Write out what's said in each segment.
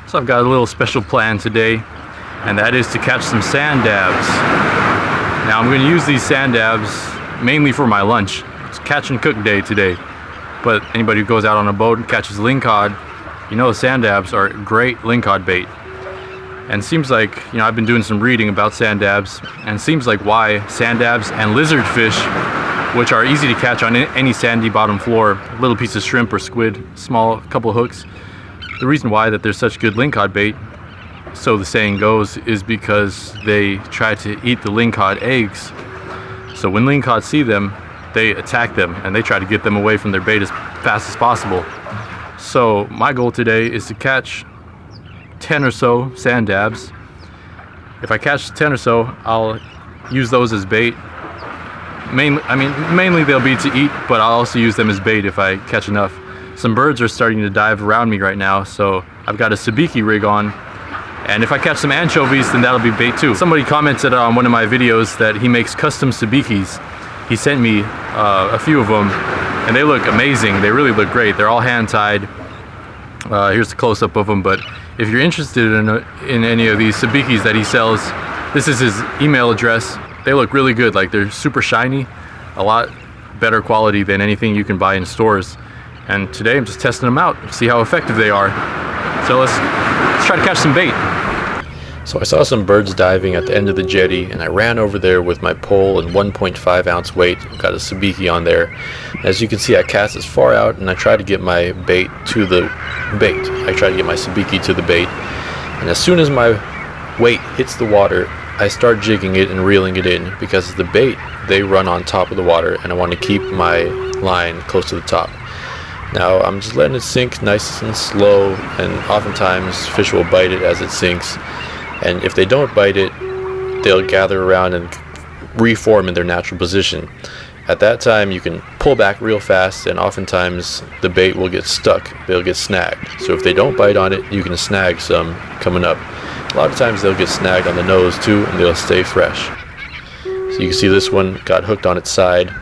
So I've got a little special plan today, and that is to catch some sand dabs. Now I'm going to use these sand dabs mainly for my lunch. It's catch and cook day today. But anybody who goes out on a boat and catches lingcod, you know sand dabs are great lingcod bait. And it seems like, you know, I've been doing some reading about sand dabs, and it seems like why sand dabs and lizardfish, which are easy to catch on any sandy bottom floor, little piece of shrimp or squid, small couple hooks, the reason why that they're such good lingcod bait, so the saying goes, is because they try to eat the lingcod eggs. So when lingcod see them, they attack them and they try to get them away from their bait as fast as possible. So my goal today is to catch 10 or so sand dabs. If I catch 10 or so, I'll use those as bait. Mainly they'll be to eat, but I'll also use them as bait if I catch enough. Some birds are starting to dive around me right now, so I've got a Sabiki rig on, and if I catch some anchovies, then that'll be bait too. Somebody commented on one of my videos that he makes custom Sabikis. He sent me a few of them, and they look amazing. They really look great. They're all hand tied. Here's the close-up of them, but if you're interested in any of these Sabikis that he sells, this is his email address. They look really good. Like, they're super shiny, a lot better quality than anything you can buy in stores. And today I'm just testing them out, see how effective they are. So let's try to catch some bait. So I saw some birds diving at the end of the jetty, and I ran over there with my pole and 1.5 ounce weight. Got a Sabiki on there. As you can see, I cast as far out, and I try to get my bait to the bait. I try to get my Sabiki to the bait, and as soon as my weight hits the water, I start jigging it and reeling it in, because the bait, they run on top of the water, and I want to keep my line close to the top. Now I'm just letting it sink nice and slow, and oftentimes fish will bite it as it sinks, and if they don't bite it, they'll gather around and reform in their natural position. At that time you can pull back real fast, and oftentimes the bait will get stuck, they'll get snagged. So if they don't bite on it, you can snag some coming up. A lot of times they'll get snagged on the nose too, and they'll stay fresh. So you can see this one got hooked on its side.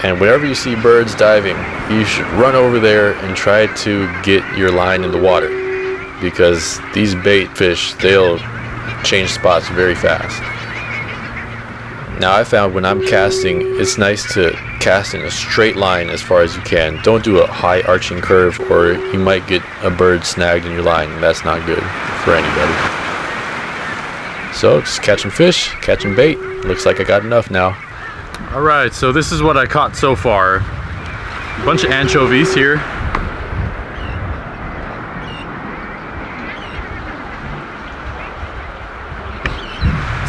And whenever you see birds diving, you should run over there and try to get your line in the water, because these bait fish, they'll change spots very fast. Now I found when I'm casting, it's nice to cast in a straight line as far as you can. Don't do a high arching curve, or you might get a bird snagged in your line, and that's not good for anybody. So just catching fish, catching bait. Looks like I got enough now. Alright, so this is what I caught so far. A bunch of anchovies here.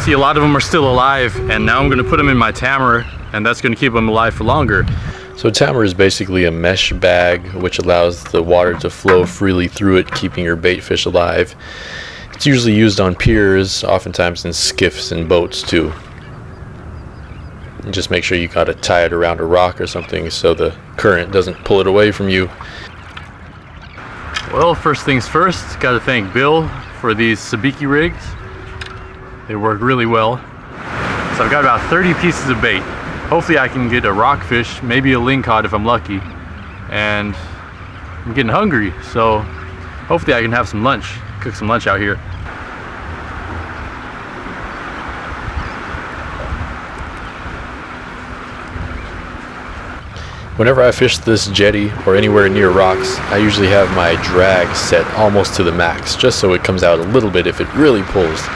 See, a lot of them are still alive, and now I'm going to put them in my tammer, and that's going to keep them alive for longer. So a tammer is basically a mesh bag which allows the water to flow freely through it, keeping your bait fish alive. It's usually used on piers, oftentimes in skiffs and boats too. And just make sure you gotta tie it around a rock or something so the current doesn't pull it away from you. Well, first things first, gotta thank Bill for these Sabiki rigs. They work really well. So I've got about 30 pieces of bait. Hopefully I can get a rockfish, maybe a lingcod if I'm lucky. And I'm getting hungry, so hopefully I can have some lunch, cook some lunch out here. Whenever I fish this jetty or anywhere near rocks, I usually have my drag set almost to the max, just so it comes out a little bit if it really pulls.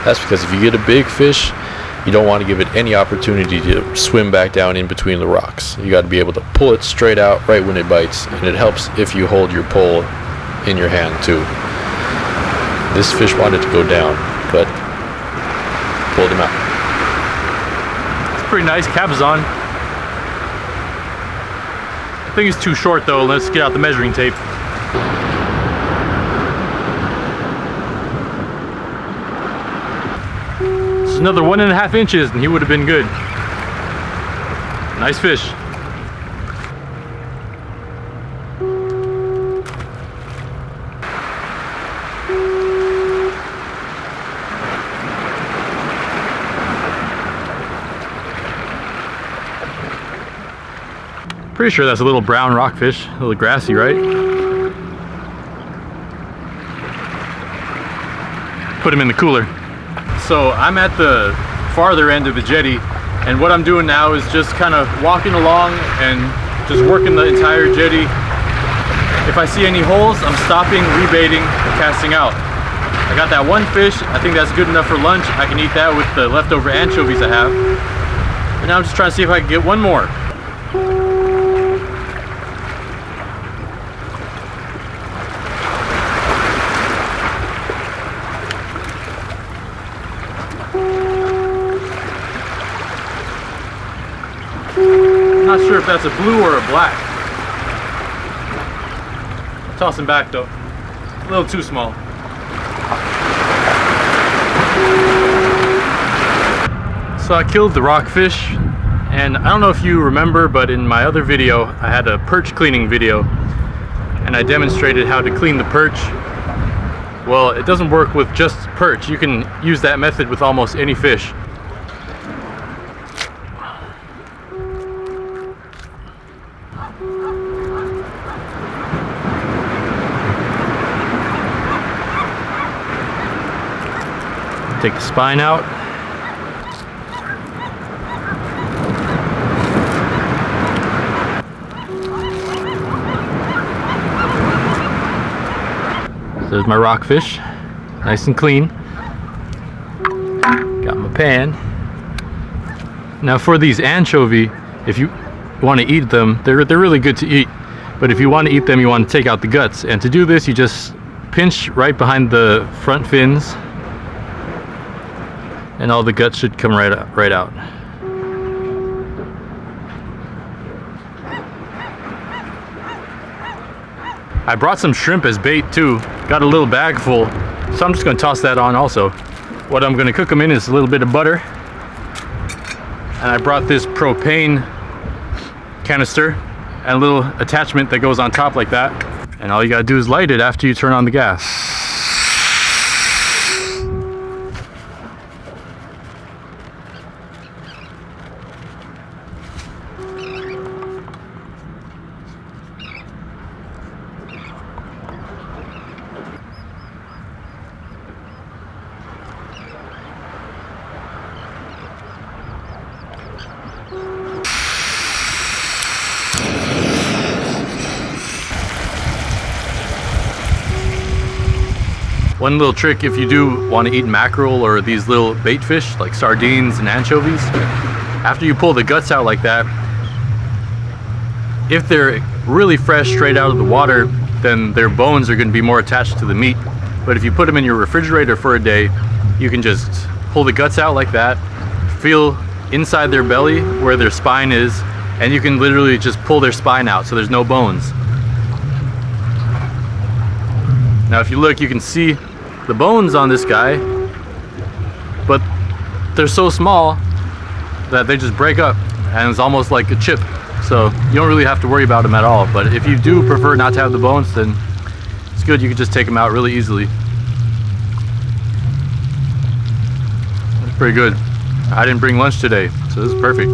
That's because if you get a big fish, you don't want to give it any opportunity to swim back down in between the rocks. You got to be able to pull it straight out right when it bites, and it helps if you hold your pole in your hand too. This fish wanted to go down, but pulled him out. It's pretty nice, cap is on. I think it's too short though. Let's get out the measuring tape. It's another 1.5 inches and he would have been good. Nice fish. Pretty sure that's a little brown rockfish, a little grassy, right? put them in the cooler. So I'm at the farther end of the jetty, and what I'm doing now is just kind of walking along and just working the entire jetty. If I see any holes, I'm stopping, rebaiting, and casting out. I got that one fish. I think that's good enough for lunch. I can eat that with the leftover anchovies I have. And now I'm just trying to see if I can get one more. I'm not sure if that's a blue or a black. Toss him back though. A little too small. So I killed the rockfish, and I don't know if you remember, but in my other video I had a perch cleaning video and I demonstrated how to clean the perch. Well, it doesn't work with just perch. You can use that method with almost any fish. Take the spine out. There's my rockfish, nice and clean. Got my pan. Now for these anchovy, if you want to eat them, they're really good to eat. But if you want to eat them, you want to take out the guts. And to do this, you just pinch right behind the front fins, and all the guts should come right out. I brought some shrimp as bait too. Got a little bag full, so I'm just gonna toss that on also. What I'm gonna cook them in is a little bit of butter. And I brought this propane canister and a little attachment that goes on top like that. And all you gotta do is light it after you turn on the gas. One little trick if you do want to eat mackerel or these little bait fish like sardines and anchovies, after you pull the guts out like that, if they're really fresh straight out of the water, then their bones are going to be more attached to the meat. But if you put them in your refrigerator for a day, you can just pull the guts out like that, feel inside their belly where their spine is, and you can literally just pull their spine out so there's no bones. Now if you look, you can see the bones on this guy, but they're so small that they just break up and it's almost like a chip, so you don't really have to worry about them at all. But if you do prefer not to have the bones, then it's good, you can just take them out really easily. That's pretty good. I didn't bring lunch today, so this is perfect.